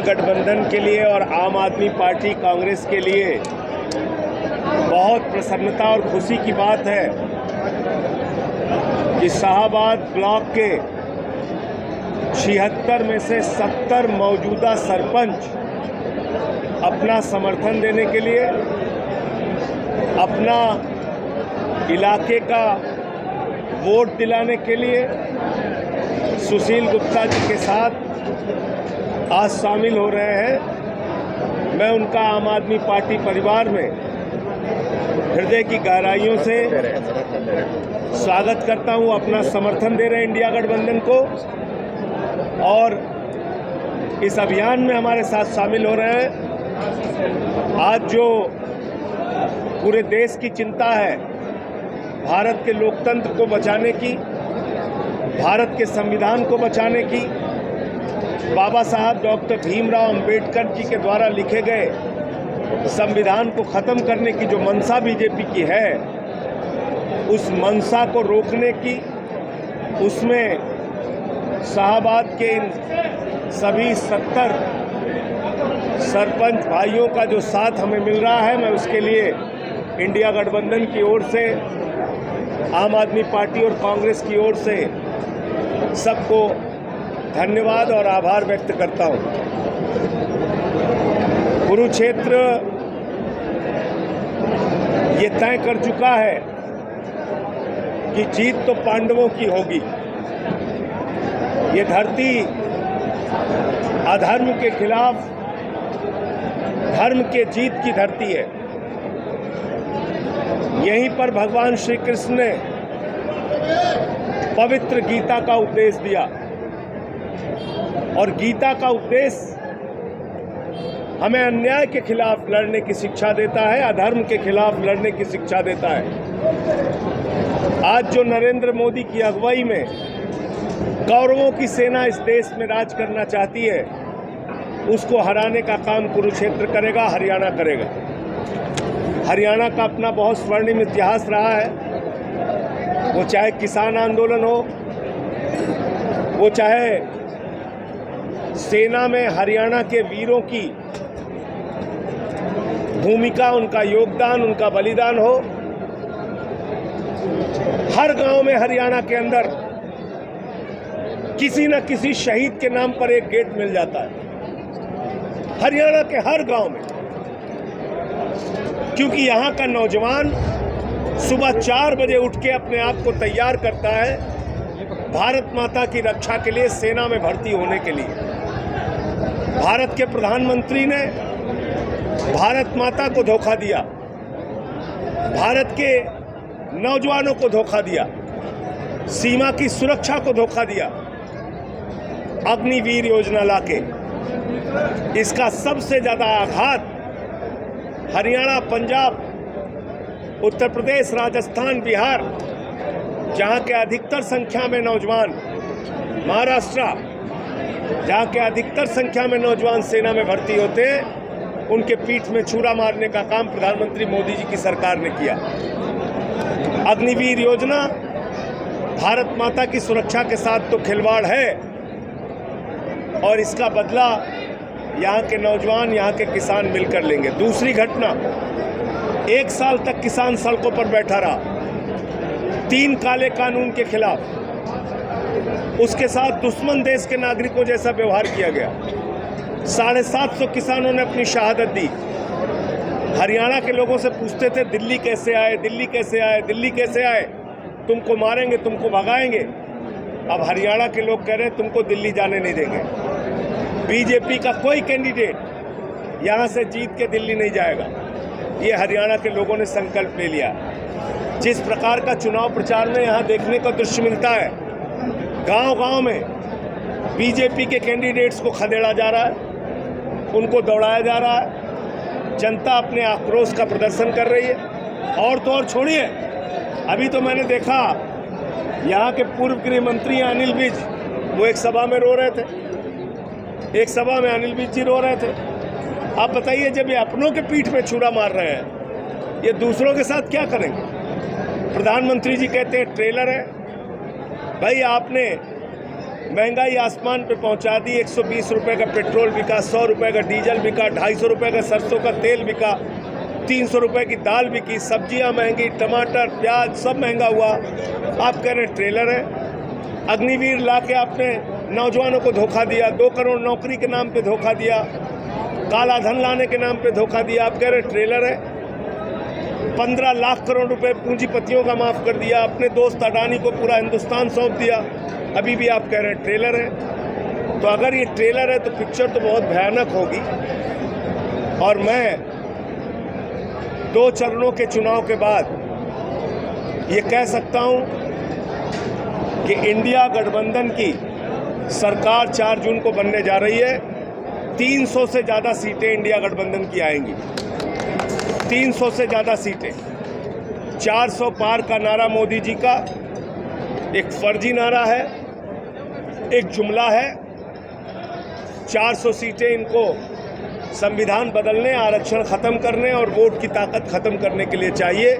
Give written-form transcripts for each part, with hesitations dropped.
गठबंधन के लिए और आम आदमी पार्टी कांग्रेस के लिए बहुत प्रसन्नता और खुशी की बात है कि शाहाबाद ब्लॉक के 76 में से 70 मौजूदा सरपंच अपना समर्थन देने के लिए अपना इलाके का वोट दिलाने के लिए सुशील गुप्ता जी के साथ आज शामिल हो रहे हैं। मैं उनका आम आदमी पार्टी परिवार में हृदय की गहराइयों से स्वागत करता हूं। अपना समर्थन दे रहे हैं इंडिया गठबंधन को और इस अभियान में हमारे साथ शामिल हो रहे हैं। आज जो पूरे देश की चिंता है भारत के लोकतंत्र को बचाने की, भारत के संविधान को बचाने की, बाबा साहब डॉक्टर भीमराव अंबेडकर जी के द्वारा लिखे गए संविधान को ख़त्म करने की जो मंशा बीजेपी की है, उस मंशा को रोकने की, उसमें शाहाबाद के इन सभी 70 सरपंच भाइयों का जो साथ हमें मिल रहा है, मैं उसके लिए इंडिया गठबंधन की ओर से, आम आदमी पार्टी और कांग्रेस की ओर से सबको धन्यवाद और आभार व्यक्त करता हूं। कुरुक्षेत्र ये तय कर चुका है कि जीत तो पांडवों की होगी। ये धरती अधर्म के खिलाफ धर्म के जीत की धरती है। यहीं पर भगवान श्री कृष्ण ने पवित्र गीता का उपदेश दिया और गीता का उपदेश हमें अन्याय के खिलाफ लड़ने की शिक्षा देता है, अधर्म के खिलाफ लड़ने की शिक्षा देता है। आज जो नरेंद्र मोदी की अगुवाई में कौरवों की सेना इस देश में राज करना चाहती है, उसको हराने का काम कुरुक्षेत्र करेगा, हरियाणा करेगा। हरियाणा का अपना बहुत स्वर्णिम इतिहास रहा है। वो चाहे किसान आंदोलन हो, वो चाहे सेना में हरियाणा के वीरों की भूमिका, उनका योगदान, उनका बलिदान हो। हर गांव में हरियाणा के अंदर किसी न किसी शहीद के नाम पर एक गेट मिल जाता है, हरियाणा के हर गांव में। क्योंकि यहाँ का नौजवान सुबह 4 बजे उठ के अपने आप को तैयार करता है भारत माता की रक्षा के लिए, सेना में भर्ती होने के लिए। भारत के प्रधानमंत्री ने भारत माता को धोखा दिया, भारत के नौजवानों को धोखा दिया, सीमा की सुरक्षा को धोखा दिया, अग्निवीर योजना लाके। इसका सबसे ज़्यादा आघात हरियाणा, पंजाब, उत्तर प्रदेश, राजस्थान, बिहार, जहाँ के अधिकतर संख्या में नौजवान, महाराष्ट्र, जहाँ के अधिकतर संख्या में नौजवान सेना में भर्ती होते हैं, उनके पीठ में छुरा मारने का काम प्रधानमंत्री मोदी जी की सरकार ने किया। अग्निवीर योजना भारत माता की सुरक्षा के साथ तो खिलवाड़ है और इसका बदला यहाँ के नौजवान, यहाँ के किसान मिलकर लेंगे। दूसरी घटना, 1 साल तक किसान सड़कों पर बैठा रहा 3 काले कानून के खिलाफ। उसके साथ दुश्मन देश के नागरिकों जैसा व्यवहार किया गया। 750 किसानों ने अपनी शहादत दी। हरियाणा के लोगों से पूछते थे, दिल्ली कैसे आए, दिल्ली कैसे आए, दिल्ली कैसे आए, तुमको मारेंगे, तुमको भगाएंगे। अब हरियाणा के लोग कह रहे हैं तुमको दिल्ली जाने नहीं देंगे। बीजेपी का कोई कैंडिडेट यहाँ से जीत के दिल्ली नहीं जाएगा। ये हरियाणा के लोगों ने संकल्प ले लिया। जिस प्रकार का चुनाव प्रचार में यहाँ देखने का दृश्य मिलता है, गांव-गांव में बीजेपी के कैंडिडेट्स को खदेड़ा जा रहा है, उनको दौड़ाया जा रहा है, जनता अपने आक्रोश का प्रदर्शन कर रही है। और तो और छोड़िए, अभी तो मैंने देखा यहाँ के पूर्व गृह मंत्री अनिल विज, वो एक सभा में रो रहे थे। एक सभा में अनिल विज जी रो रहे थे। आप बताइए, जब ये अपनों के पीठ में छुरा मार रहे हैं, ये दूसरों के साथ क्या करेंगे? प्रधानमंत्री जी कहते हैं ट्रेलर है। भाई, आपने महंगाई आसमान पे पहुंचा दी। 120 रुपये का पेट्रोल बिका, 100 रुपये का डीजल बिका, 250 रुपये का सरसों का तेल बिका, 300 रुपये की दाल बिकी, सब्जियां महंगी, टमाटर प्याज सब महंगा हुआ। आप कह रहे हैं ट्रेलर है। अग्निवीर ला के आपने नौजवानों को धोखा दिया, 2 करोड़ नौकरी के नाम पे धोखा दिया, काला धन लाने के नाम पे धोखा दिया। आप कह रहे ट्रेलर है। 15 लाख करोड़ रुपए पूंजीपतियों का माफ कर दिया, अपने दोस्त अडानी को पूरा हिंदुस्तान सौंप दिया, अभी भी आप कह रहे हैं ट्रेलर है। तो अगर ये ट्रेलर है तो पिक्चर तो बहुत भयानक होगी। और मैं 2 चरणों के चुनाव के बाद ये कह सकता हूं कि इंडिया गठबंधन की सरकार 4 जून को बनने जा रही है। 300 से ज़्यादा सीटें इंडिया गठबंधन की आएंगी, 300 से ज़्यादा सीटें। 400 पार का नारा मोदी जी का एक फर्जी नारा है, एक जुमला है। 400 सीटें इनको संविधान बदलने, आरक्षण ख़त्म करने और वोट की ताकत ख़त्म करने के लिए चाहिए,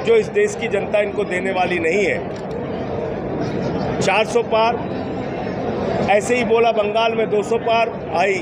जो इस देश की जनता इनको देने वाली नहीं है। 400 पार ऐसे ही बोला। बंगाल में 200 पार आई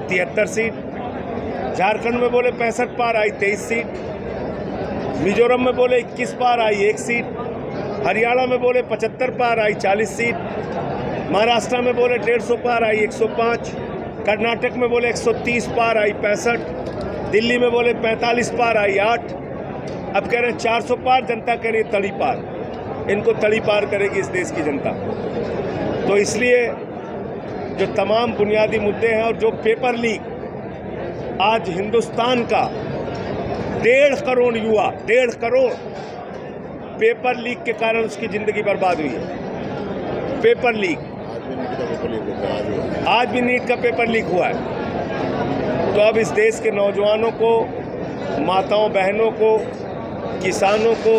73 सीट, झारखंड में बोले 65 पार आई 23 सीट, मिजोरम में बोले 21 पार आई 1 सीट, हरियाणा में बोले 75 पार आई 40 सीट, महाराष्ट्र में बोले 150 पार आई 105, कर्नाटक में बोले 130 पार आई 65, दिल्ली में बोले 45 पार आई 8। अब कह रहे हैं 400 पार, जनता कह रही है तड़ी पार। इनको तड़ी पार करेगी इस देश की जनता। तो इसलिए जो तमाम बुनियादी मुद्दे हैं और जो पेपर लीक, आज हिंदुस्तान का 1.5 करोड़ युवा, 1.5 करोड़ पेपर लीक के कारण उसकी जिंदगी बर्बाद हुई है। पेपर लीक, आज भी नीट का पेपर लीक हुआ है। तो अब इस देश के नौजवानों को, माताओं बहनों को, किसानों को,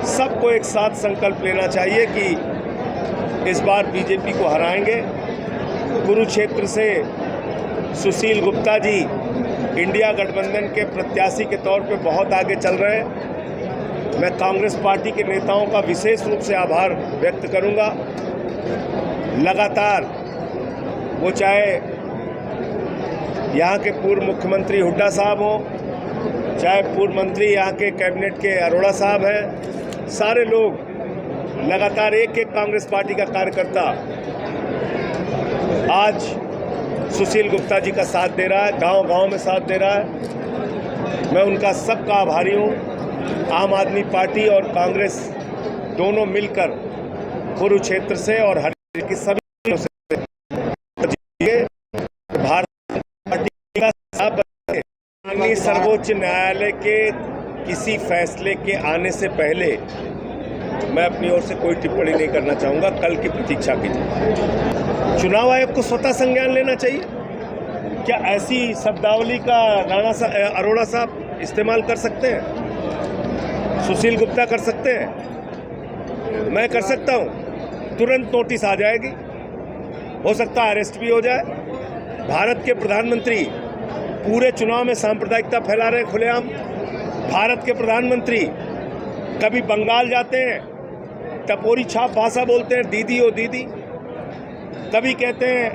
सबको एक साथ संकल्प लेना चाहिए कि इस बार बीजेपी को हराएंगे। कुरुक्षेत्र से सुशील गुप्ता जी इंडिया गठबंधन के प्रत्याशी के तौर पे बहुत आगे चल रहे हैं। मैं कांग्रेस पार्टी के नेताओं का विशेष रूप से आभार व्यक्त करूंगा। लगातार वो चाहे यहाँ के पूर्व मुख्यमंत्री हुड्डा साहब हों, चाहे पूर्व मंत्री यहाँ के कैबिनेट के अरोड़ा साहब हैं, सारे लोग लगातार एक कांग्रेस पार्टी का कार्यकर्ता आज सुशील गुप्ता जी का साथ दे रहा है, गांव-गांव में साथ दे रहा है। मैं उनका सबका आभारी हूँ। आम आदमी पार्टी और कांग्रेस दोनों मिलकर कुरुक्षेत्र से और हरियाणा की सभी से भारतीय पार्टी का सर्वोच्च न्यायालय के किसी फैसले के आने से पहले मैं अपनी ओर से कोई टिप्पणी नहीं करना चाहूँगा। कल की प्रतीक्षा कीजिए। चुनाव आयोग को स्वतः संज्ञान लेना चाहिए। क्या ऐसी शब्दावली का अरोड़ा साहब इस्तेमाल कर सकते हैं? सुशील गुप्ता कर सकते हैं? मैं कर सकता हूँ। तुरंत नोटिस आ जाएगी, हो सकता है अरेस्ट भी हो जाए। भारत के प्रधानमंत्री पूरे चुनाव में सांप्रदायिकता फैला रहे खुलेआम। भारत के प्रधानमंत्री कभी बंगाल जाते हैं, टपोरी छाप भाषा बोलते हैं, दीदी ओ दीदी। कभी कहते हैं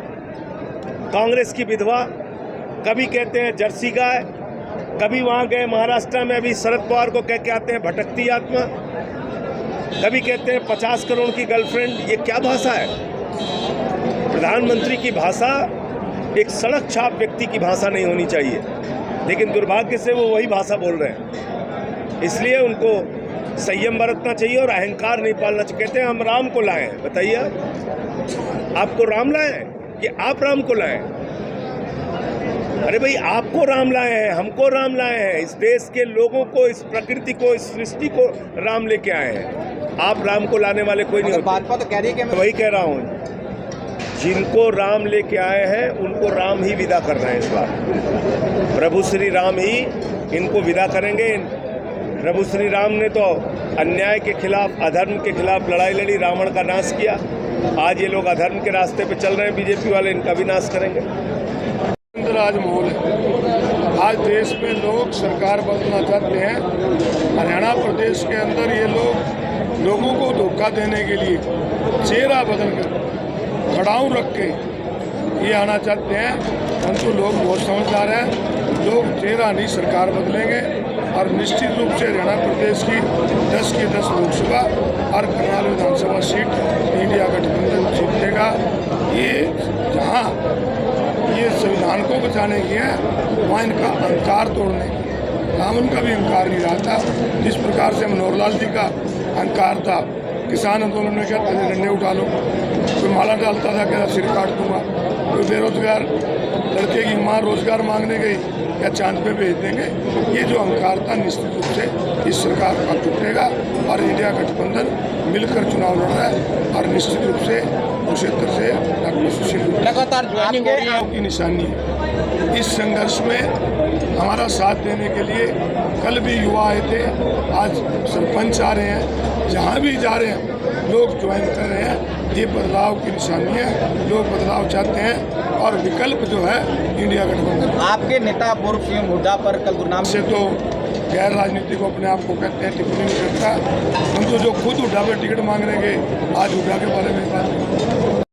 कांग्रेस की विधवा, कभी कहते हैं जर्सी गाय, कभी वहाँ गए महाराष्ट्र में अभी शरद पवार को कह के आते हैं भटकती आत्मा, कभी कहते हैं 50 करोड़ की गर्लफ्रेंड। ये क्या भाषा है? प्रधानमंत्री की भाषा एक सड़क छाप व्यक्ति की भाषा नहीं होनी चाहिए, लेकिन दुर्भाग्य से वो वही भाषा बोल रहे हैं। इसलिए उनको संयम बरतना चाहिए और अहंकार नहीं पालना चाहिए। कहते हैं हम राम को लाए हैं। बताइए आपको राम लाए हैं कि आप राम को लाए? अरे भाई, आपको राम लाए हैं, हमको राम लाए हैं, इस देश के लोगों को, इस प्रकृति को, इस सृष्टि को राम लेके आए हैं। आप राम को लाने वाले कोई नहीं होते। भाजपा तो कह रही है कि मैं वही कह रहा हूँ, जिनको राम लेके आए हैं उनको राम ही विदा कर रहे हैं। इस बार प्रभु श्री राम ही इनको विदा करेंगे। प्रभु श्री राम ने तो अन्याय के खिलाफ, अधर्म के खिलाफ लड़ाई लड़ी, रावण का नाश किया। आज ये लोग अधर्म के रास्ते पे चल रहे हैं, बीजेपी वाले, इनका भी नाश करेंगे। आज माहौल है। आज देश में लोग सरकार बदलना चाहते हैं। हरियाणा प्रदेश के अंदर ये लोग लोगों को धोखा देने के लिए चेहरा बदल कर अड़ाऊ रख के ये आना चाहते हैं, परंतु लोग बहुत समझदार हैं। लोग 13 नहीं सरकार बदलेंगे और निश्चित रूप से हरियाणा प्रदेश की 10 की 10 लोकसभा और करनाल विधानसभा सीट इंडिया गठबंधन जीतेगा। ये जहाँ ये संविधान को बचाने की है, वहाँ इनका अहंकार तोड़ने की, हम उनका भी अहंकार नहीं रहा था। जिस प्रकार से मनोहर लाल जी का अहंकार था, किसान आंदोलन में कहते थे डंडे उठा लो, कोई माला डालता था कहता सिर काट दूंगा, कोई बेरोजगार लड़के की माँ रोजगार मांगने गई या चांद पे भेज देंगे। ये जो अहंकार था निश्चित रूप से इस सरकार का टूटेगा और इंडिया गठबंधन मिलकर चुनाव लड़ रहा है और निश्चित रूप से कुरुक्षेत्र से डॉक्टर सुशील लगातार ज्वाइनिंग हो रही है की निशानी है। इस संघर्ष में हमारा साथ देने के लिए कल भी युवा आए थे, आज सरपंच आ रहे हैं, जहाँ भी जा रहे हैं लोग ज्वाइन कर रहे हैं। ये बदलाव की निशानी है, लोग बदलाव चाहते हैं और विकल्प जो है इंडिया गठबंधन। आपके नेता पूर्व सीएम हुड्डा पर कल गुरनाम से तो गैर राजनीति को अपने आप को कहते हैं, टिप्पणी नहीं करता, परंतु जो खुद हुड्डा पर टिकट मांगने गए, आज हुड्डा के बारे में बात